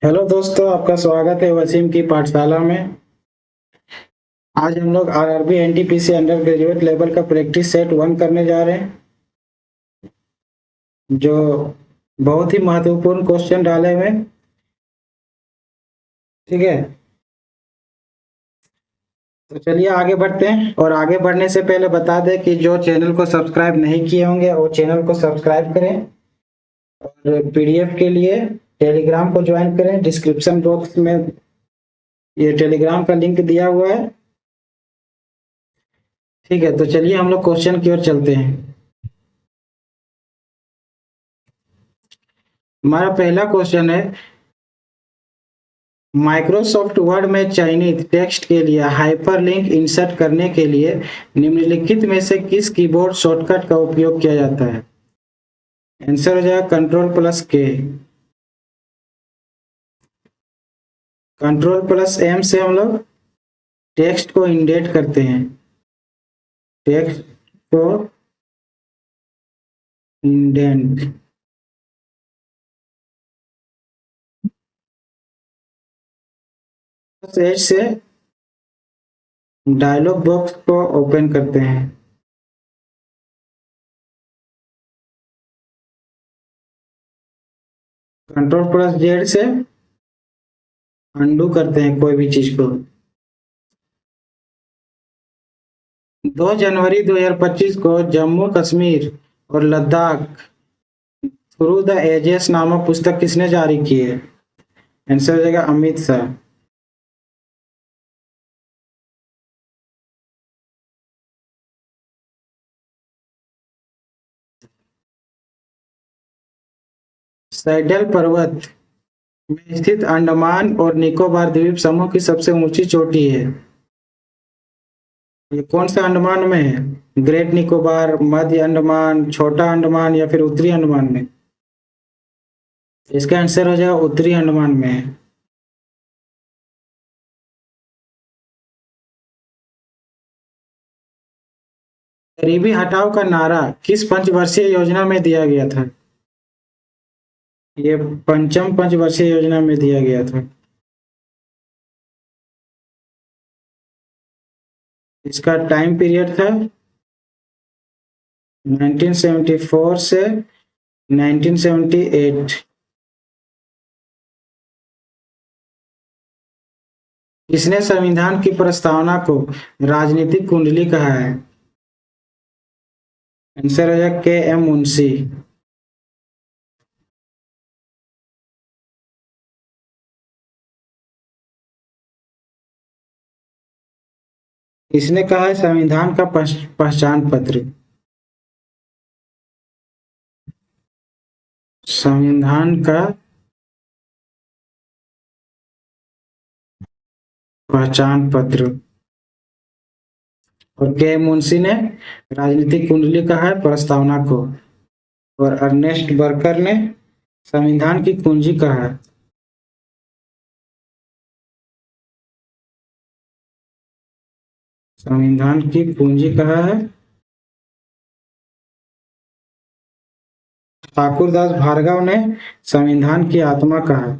Hello दोस्तों, आपका स्वागत है वसीम की पाठशाला में। आज हम लोग RRB NTPC under graduate level का प्रैक्टिस सेट 1 करने जा रहे हैं, जो बहुत ही महत्वपूर्ण क्वेश्चन डाले हुए हैं। ठीक है, तो चलिए आगे बढ़ते हैं। और आगे बढ़ने से पहले बता दें कि जो चैनल को सब्सक्राइब नहीं किए होंगे वो चैनल को सब्सक्राइब करें, और पीडीएफ के लिए टेलीग्राम को ज्वाइन करें। डिस्क्रिप्शन बॉक्स में ये टेलीग्राम का लिंक दिया हुआ है। ठीक है, तो चलिए हम लोग क्वेश्चन की ओर चलते हैं। हमारा पहला क्वेश्चन है, माइक्रोसॉफ्ट वर्ड में चयनित टेक्स्ट के लिए हाइपरलिंक इंसर्ट करने के लिए निम्नलिखित में से किस कीबोर्ड शॉर्टकट का उपयोग किया जाता है? आंसर हो जाएगा Ctrl+K। Ctrl+M से हम लोग टेक्स्ट को इंडेंट करते हैं। टेक्स्ट को इंडेंट। H से डायलॉग बॉक्स को ओपन करते हैं। Ctrl+Z से अंडू करते हैं कोई भी चीज को। 2 जनवरी 2025 को जम्मू कश्मीर और लद्दाख थ्रू द एजेस नामक पुस्तक किसने जारी की है? आंसर हो जाएगा अमित शाह। सैडल पर्वत में स्थित अंडमान और निकोबार द्वीप समूह की सबसे ऊंची चोटी है। ये कौन सा अंडमान में है? ग्रेट निकोबार, मध्य अंडमान, छोटा अंडमान या फिर उत्तरी अंडमान में? इसका आंसर हो जाएगा उत्तरी अंडमान में है। गरीबी हटाओ का नारा किस पंचवर्षीय योजना में दिया गया था? ये पंचम पंचवर्षीय योजना में दिया गया था। इसका टाइम पीरियड था 1974 से 1978। किसने संविधान की प्रस्तावना को राजनीतिक कुंडली कहा है? आंसर है के.एम. मुंशी। इसने कहा है संविधान का पहचान पत्र। संविधान का पहचान पत्र। और के मुंशी ने राजनीतिक कुंडली कहा है प्रस्तावना को, और अर्नेस्ट बर्कर ने संविधान की कुंजी कहा है। संविधान की कुंजी कहा है ठाकुरदास भार्गव ने संविधान की आत्मा कहा है।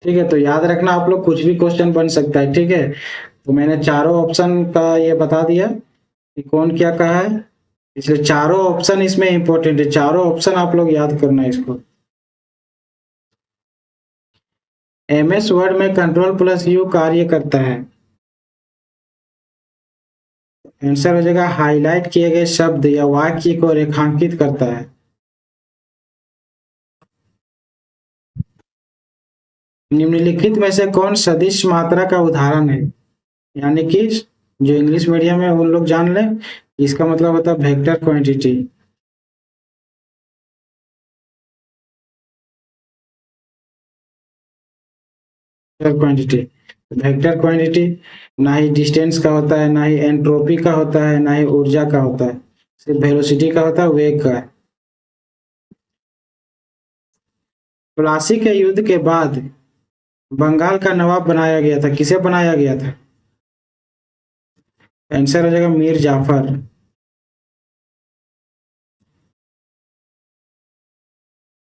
ठीक है, तो याद रखना आप लोग, कुछ भी क्वेश्चन बन सकता है। ठीक है, तो मैंने चारों ऑप्शन का ये बता दिया कि कौन क्या कहा है, इसलिए चारों ऑप्शन इसमें इंपॉर्टेंट है। चारों ऑप्शन आप लोग याद करना है इसको। एमएस वर्ड में Ctrl+U कार्य करता है। आंसर हो जाएगा हाईलाइट किए गए शब्द या वाक्य को रेखांकित करता है। निम्नलिखित में से कौन सदिश मात्रा का उदाहरण है? यानी कि जो इंग्लिश मीडियम है उन लोग जान लें, इसका मतलब होता है vector quantity. Vector quantity. Vector quantity ना ही डिस्टेंस का होता है, ना ही एंट्रोपी का होता है, ना ही ऊर्जा का होता है। सिर्फ वेलोसिटी का होता है, वेग का। प्लासी के युद्ध के बाद बंगाल का नवाब बनाया गया था, किसे बनाया गया था? आंसर हो जाएगा मीर जाफर।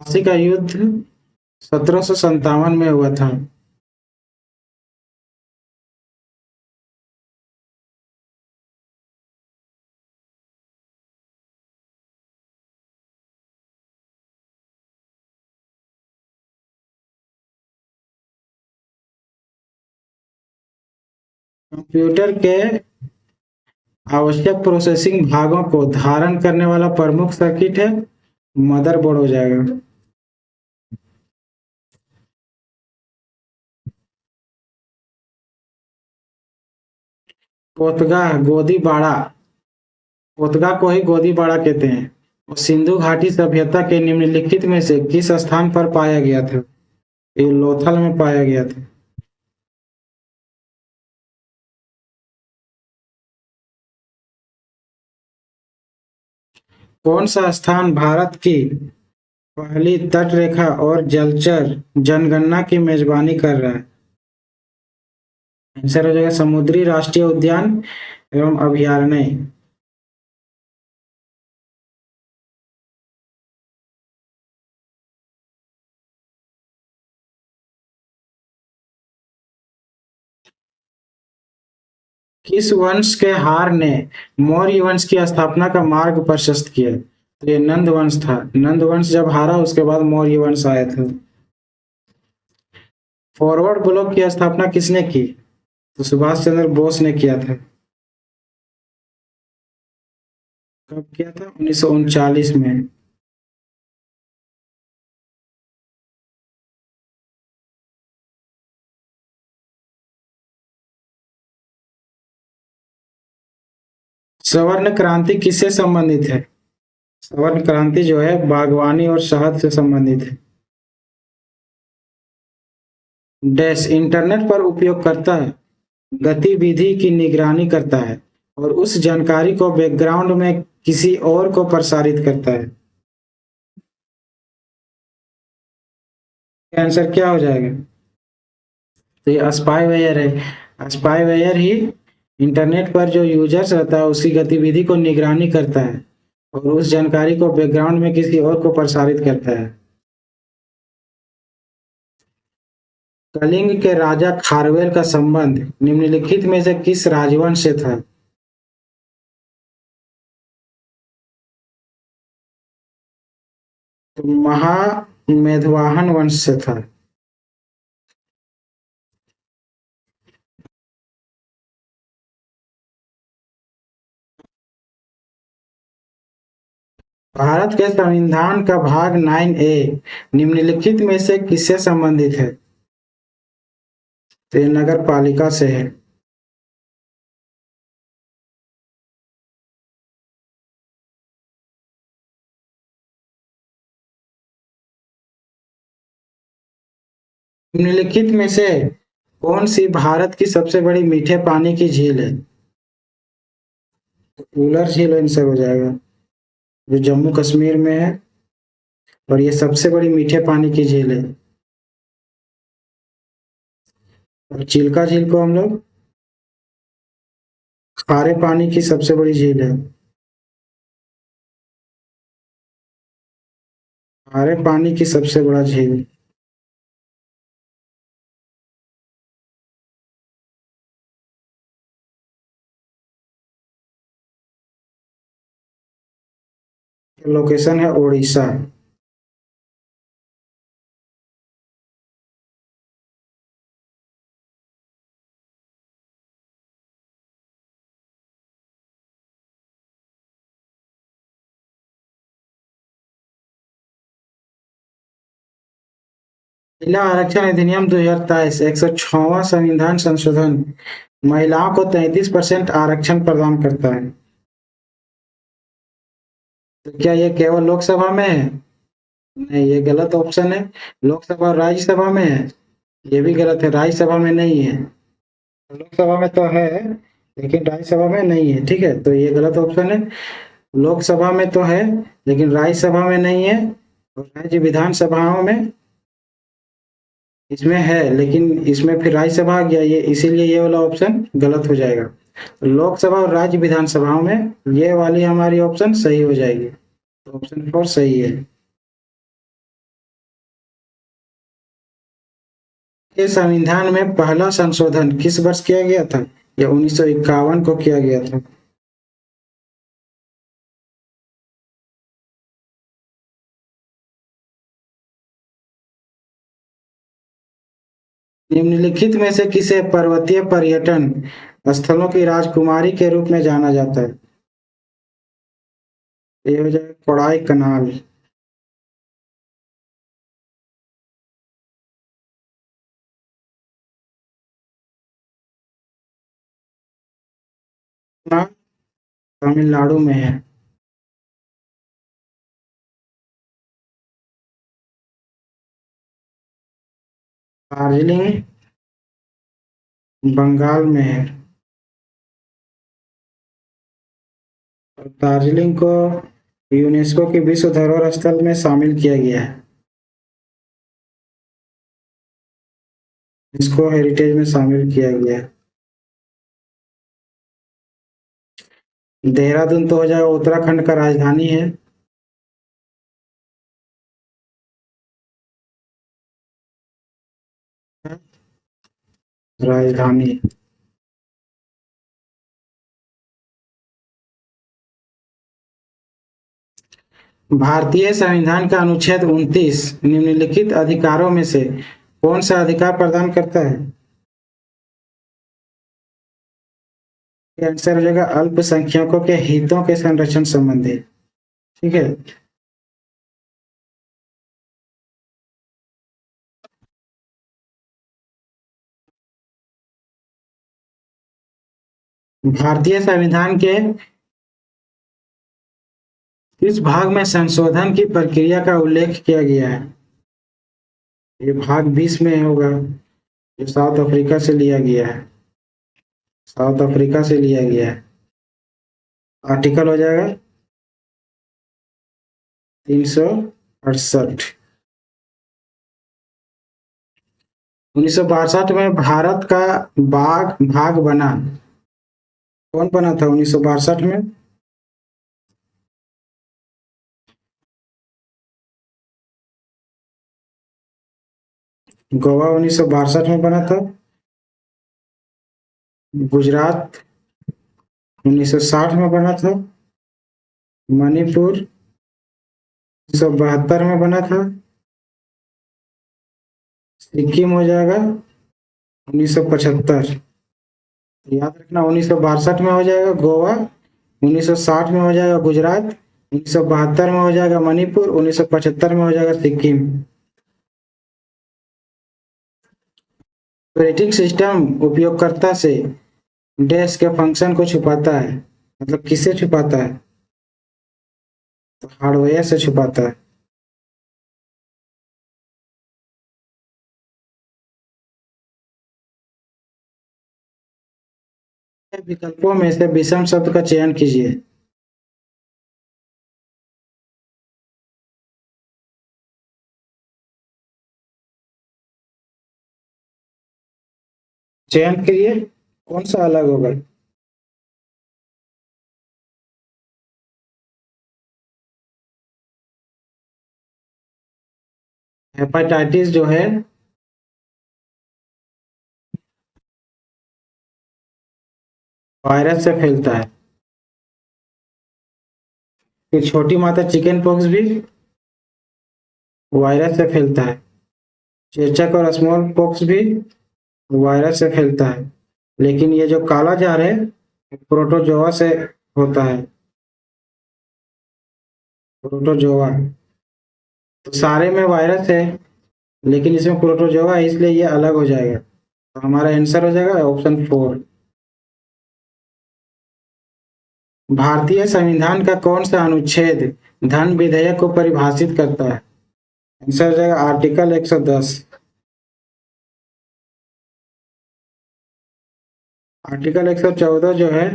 प्लासी का युद्ध 1757 में हुआ था। कंप्यूटर के आवश्यक प्रोसेसिंग भागों को धारण करने वाला प्रमुख सर्किट है, मदरबोर्ड हो जाएगा। पोतगा गोदी बाड़ा, पोतगा को ही गोदी बाड़ा कहते हैं। और सिंधु घाटी सभ्यता के निम्नलिखित में से किस स्थान पर पाया गया था? ये लोथल में पाया गया था। कौन सा स्थान भारत की पहली तटरेखा और जलचर जनगणना की मेजबानी कर रहा है? आंसर हो जाएगा समुद्री राष्ट्रीय उद्यान एवं अभयारण्य। किस वंश के हार ने मौर्य वंश की स्थापना का मार्ग प्रशस्त किया? तो ये नंद वंश था। नंद वंश जब हारा उसके बाद मौर्य वंश आए थे। फॉरवर्ड ब्लॉक की स्थापना किसने की? तो सुभाष चंद्र बोस ने किया था। कब किया था? 1939 में। स्वर्ण क्रांति किससे संबंधित है? स्वर्ण क्रांति जो है बागवानी और शहद से संबंधित है। डैश इंटरनेट पर उपयोगकर्ता गतिविधि की निगरानी करता है और उस जानकारी को बैकग्राउंड में किसी और को प्रसारित करता है। आंसर क्या हो जाएगा? तो ये स्पाईवेयर है। स्पाईवेयर ही इंटरनेट पर जो यूजर्स रहता है उसकी गतिविधि को निगरानी करता है और उस जानकारी को बैकग्राउंड में किसी और को प्रसारित करता है। कलिंग के राजा खारवेल का संबंध निम्नलिखित में से किस राजवंश से था? तो महामेघवाहन वंश से था। भारत के संविधान का भाग 9A निम्नलिखित में से किससे संबंधित है? तो ये नगर पालिका से है। निम्नलिखित में से कौन सी भारत की सबसे बड़ी मीठे पानी की झील है? उलर झील आंसर हो जाएगा, जो जम्मू कश्मीर में है और ये सबसे बड़ी मीठे पानी की झील है। और चिल्का झील को हम लोग खारे पानी की सबसे बड़ी झील है। खारे पानी की सबसे बड़ा झील। लोकेशन है उड़ीसा। महिला आरक्षण अधिनियम 2023 106वां संविधान संशोधन महिलाओं को 33% आरक्षण प्रदान करता है। तो क्या ये केवल लोकसभा में है? नहीं, ये गलत ऑप्शन है। लोकसभा और राज्यसभा में है। ये भी गलत है, राज्यसभा में नहीं है। लोकसभा में तो है लेकिन राज्यसभा में नहीं है। ठीक है, तो ये गलत ऑप्शन है। लोकसभा में तो है लेकिन राज्यसभा में नहीं है, और राज्य विधानसभाओं में इसमें है लेकिन इसमें फिर राज्यसभा आ गया, ये इसीलिए ये वाला ऑप्शन गलत हो जाएगा। लोकसभा और राज्य विधानसभाओं में ये वाली हमारी ऑप्शन सही हो जाएगी। तो ऑप्शन 4 सही है। ये संविधान में पहला संशोधन किस वर्ष किया गया था? यह 1951 को किया गया था। निम्नलिखित में से किसे पर्वतीय पर्यटन स्थलों की राजकुमारी के रूप में जाना जाता है? ये हो जाएगा कोडाई कनाल। तमिलनाडु में है। दार्जिलिंग बंगाल में है। और दार्जिलिंग को यूनेस्को की विश्व धरोहर स्थल में शामिल किया गया है। इसको हेरिटेज में शामिल किया गया है। देहरादून तो हो जाएगा उत्तराखंड का राजधानी है। राजधानी। भारतीय संविधान का अनुच्छेद 29 निम्नलिखित अधिकारों में से कौन सा अधिकार प्रदान करता है? आंसर हो जाएगा अल्पसंख्यकों के हितों के संरक्षण संबंधी। ठीक है। भारतीय संविधान के इस भाग में संशोधन की प्रक्रिया का उल्लेख किया गया है? ये भाग 20 में होगा, जो साउथ अफ्रीका से लिया गया है। साउथ अफ्रीका से लिया गया है। आर्टिकल हो जाएगा 368। 1962 में भारत का बाग भाग बना। कौन बना था 1962 में? गोवा 1962 में बना था। गुजरात 1960 में बना था। मणिपुर 1972 में बना था। सिक्किम हो जाएगा 1975। याद रखना 1962 में हो जाएगा गोवा, 1960 में हो जाएगा गुजरात, 1972 में हो जाएगा मणिपुर, 1975 में हो जाएगा सिक्किम। ऑपरेटिंग सिस्टम उपयोगकर्ता से डैश के फंक्शन को छुपाता है, मतलब किससे छुपाता है? तो हार्डवेयर से छुपाता है। विकल्पों में से विषम शब्द का चयन कीजिए। चयन करिए, कौन सा अलग होगा? हेपेटाइटिस जो है वायरस से फैलता है। फिर छोटी मात्रा चिकन पॉक्स भी वायरस से फैलता है। चेचक और स्मॉल पॉक्स भी वायरस से फैलता है। लेकिन ये जो काला जार है प्रोटोजोआ से होता है। प्रोटोजोआ। तो सारे में वायरस है, लेकिन इसमें प्रोटोजोआ है, इसलिए ये अलग हो जाएगा। तो हमारा आंसर हो जाएगा ऑप्शन 4। भारतीय संविधान का कौन सा अनुच्छेद धन विधेयक को परिभाषित करता है? आंसर हो जाएगा आर्टिकल 110। आर्टिकल 114 जो है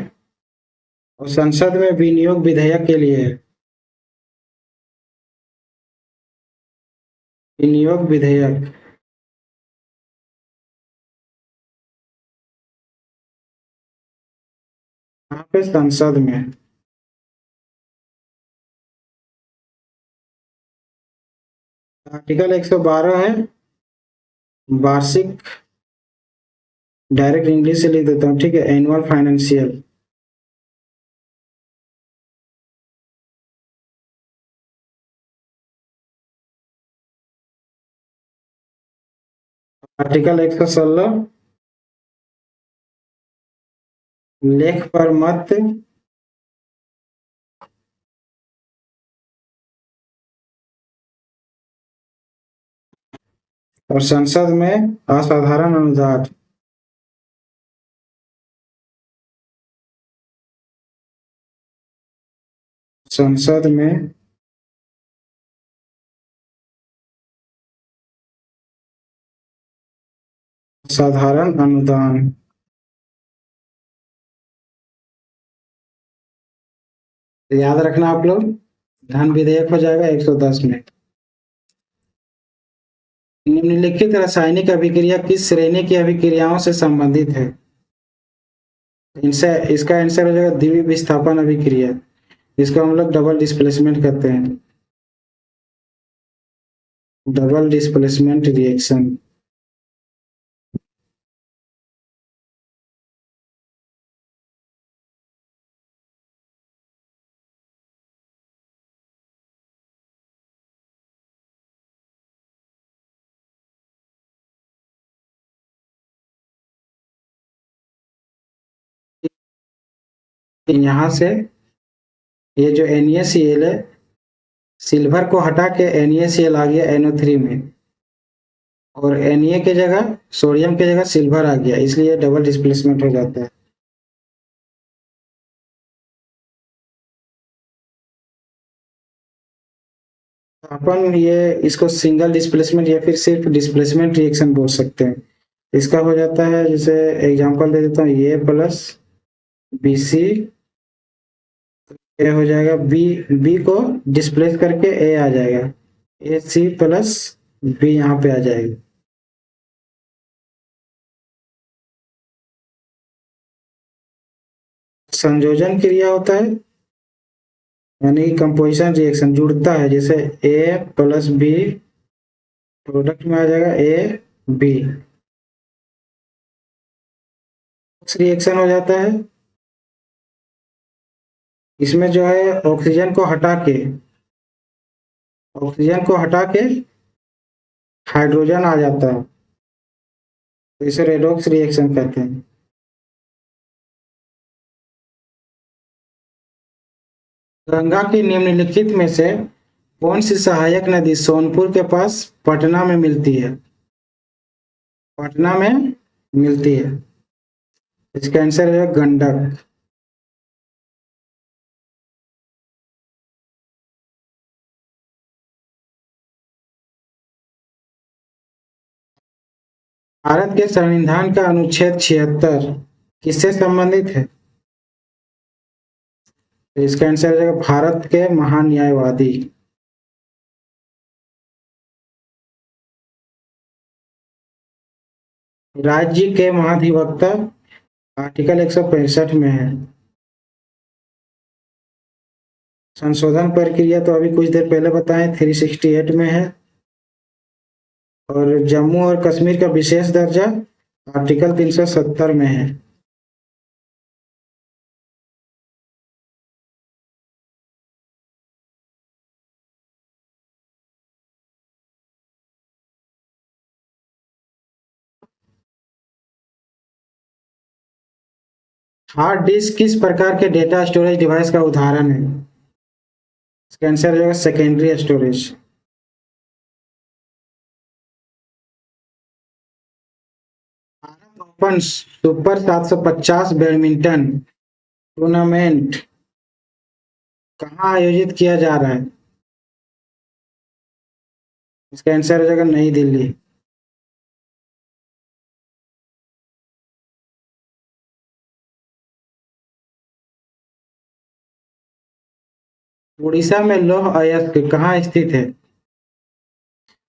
वो संसद में विनियोग विधेयक के लिए है। विनियोग विधेयक। यहाँ पे संसद में। आर्टिकल 112 है वार्षिक, डायरेक्ट इंग्लिश से लिख देता हूँ, ठीक है, एनुअल फाइनेंशियल। आर्टिकल 116 लेख पर मत और संसद में असाधारण अनुदान। संसद में साधारण अनुदान। याद रखना आप लोग, धन विधेयक हो जाएगा 110 में। निम्नलिखित रासायनिक अभिक्रिया किस श्रेणी की अभिक्रियाओं से संबंधित है? इनसे इसका आंसर हो जाएगा द्वितीय विस्थापन अभिक्रिया, जिसको हम लोग डबल डिस्प्लेसमेंट कहते हैं, डबल डिस्प्लेसमेंट रिएक्शन। यहाँ से ये जो NaCl है, सिल्वर को हटा के NaCl आ गया NO3 में, और Na के जगह सोडियम के जगह सिल्वर आ गया, इसलिए डबल डिस्प्लेसमेंट हो जाता है। अपन ये इसको सिंगल डिस्प्लेसमेंट या फिर सिर्फ डिस्प्लेसमेंट रिएक्शन बोल सकते हैं। इसका हो जाता है, जैसे एग्जांपल दे देता हूँ, ये प्लस BC, ए हो जाएगा बी को डिस्प्लेस करके ए आ जाएगा, AC प्लस बी यहाँ पे आ जाएगी। संयोजन क्रिया होता है, यानी कि कंपोजिशन रिएक्शन जुड़ता है, जैसे ए प्लस बी प्रोडक्ट में आ जाएगा AB। रिएक्शन हो जाता है, इसमें जो है ऑक्सीजन को हटा के हाइड्रोजन आ जाता है, तो इसे रेडॉक्स रिएक्शन कहते हैं। गंगा की निम्नलिखित में से कौन सी सहायक नदी सोनपुर के पास पटना में मिलती है? पटना में मिलती है, इसका आंसर है गंडक। भारत के संविधान का अनुच्छेद 76 किससे संबंधित है? तो इसका आंसर है भारत के महान्यायवादी। राज्य के महाधिवक्ता आर्टिकल 165 में है। संशोधन प्रक्रिया तो अभी कुछ देर पहले बताएं 368 में है, और जम्मू और कश्मीर का विशेष दर्जा आर्टिकल 370 में है। हार्ड डिस्क किस प्रकार के डेटा स्टोरेज डिवाइस का उदाहरण है? इसका आंसर हो secondary storage. Bharat open super 750 badminton tournament कहाँ आयोजित किया जा रहा है? इसका आंसर हो जाएगा नई दिल्ली। उड़ीसा में लौह अयस्क कहाँ स्थित है?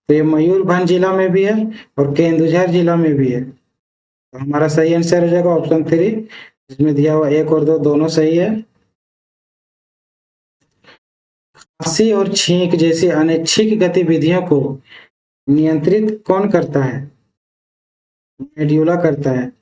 तो ये मयूरभंज जिला में भी है और केंदुझर जिला में भी है, तो हमारा सही आंसर हो जाएगा ऑप्शन 3, इसमें दिया हुआ 1 और 2 दोनों सही है। खांसी और छींक जैसी अनैच्छिक गतिविधियों को नियंत्रित कौन करता है? मेड्यूला करता है।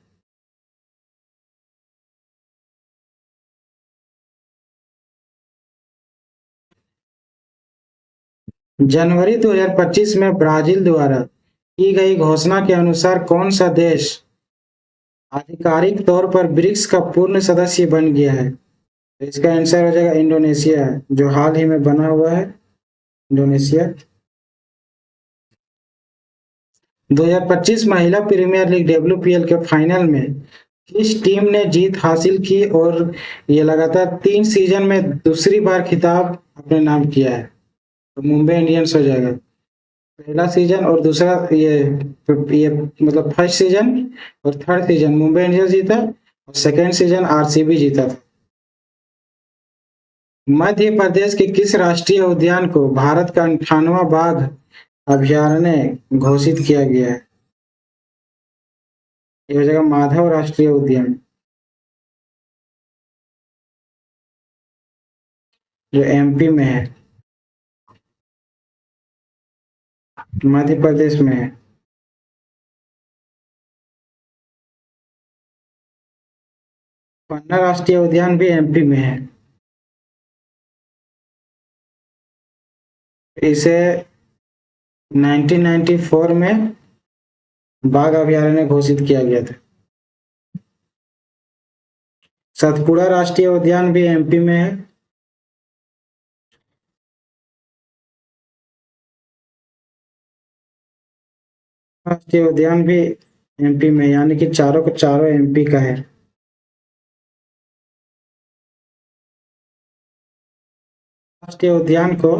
जनवरी 2025 में ब्राजील द्वारा की गई घोषणा के अनुसार कौन सा देश आधिकारिक तौर पर ब्रिक्स का पूर्ण सदस्य बन गया है? तो इसका आंसर हो जाएगा इंडोनेशिया, जो हाल ही में बना हुआ है इंडोनेशिया। 2025 महिला प्रीमियर लीग WPL के फाइनल में किस टीम ने जीत हासिल की और ये लगातार 3 सीजन में दूसरी बार खिताब अपने नाम किया है? तो मुंबई इंडियंस हो जाएगा। पहला सीजन और दूसरा ये मतलब फर्स्ट सीजन और थर्ड सीजन मुंबई इंडियंस जीता और सेकेंड सीजन RCB जीता था। मध्य प्रदेश के किस राष्ट्रीय उद्यान को भारत का 98वां बाघ अभयारण्य घोषित किया गया है? ये हो जाएगा माधव राष्ट्रीय उद्यान, जो MP में है, मध्य प्रदेश में है। पन्ना राष्ट्रीय उद्यान भी MP में है। इसे 1994 में बाघ अभयारण्य घोषित किया गया था। सतपुड़ा राष्ट्रीय उद्यान भी MP में है। राष्ट्रीय उद्यान भी MP में, यानी कि चारों को चारों MP का है। राष्ट्रीय उद्यान को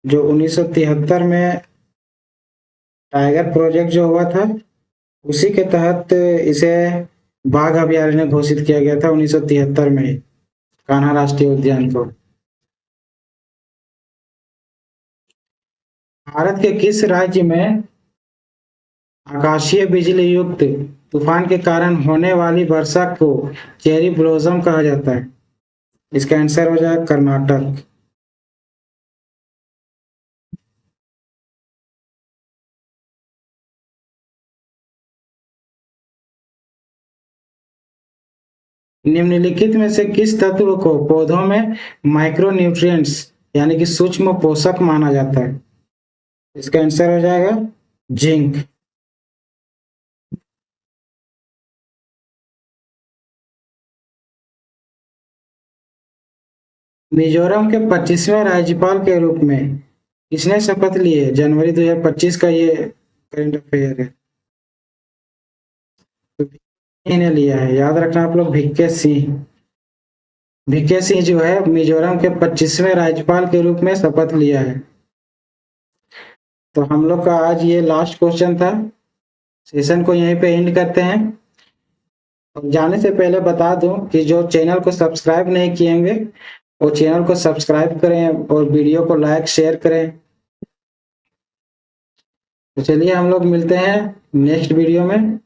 जो 1973 में टाइगर प्रोजेक्ट जो हुआ था उसी के तहत इसे बाघ अभयारण्य घोषित किया गया था 1973 में, कान्हा राष्ट्रीय उद्यान को। भारत के किस राज्य में आकाशीय बिजली युक्त तूफान के कारण होने वाली वर्षा को चेरी ब्लॉसम कहा जाता है? इसका आंसर हो जाएगा कर्नाटक। निम्नलिखित में से किस तत्व को पौधों में माइक्रो न्यूट्रिएंट्स यानी कि सूक्ष्म पोषक माना जाता है? इसका आंसर हो जाएगा जिंक। मिजोरम के 25वें राज्यपाल के रूप में किसने शपथ ली है? जनवरी 2025 का ये करंट अफेयर है। तो इन्हें लिया है, याद रखना आप लोग, वीके सिंह। वीके सिंह जो है मिजोरम के 25वें राज्यपाल के रूप में शपथ लिया है। तो हम लोग का आज ये लास्ट क्वेश्चन था। सेशन को यहीं पे एंड करते हैं। और जाने से पहले बता दूं कि जो चैनल को सब्सक्राइब नहीं किएंगे वो चैनल को सब्सक्राइब करें और वीडियो को लाइक शेयर करें। तो चलिए हम लोग मिलते हैं नेक्स्ट वीडियो में।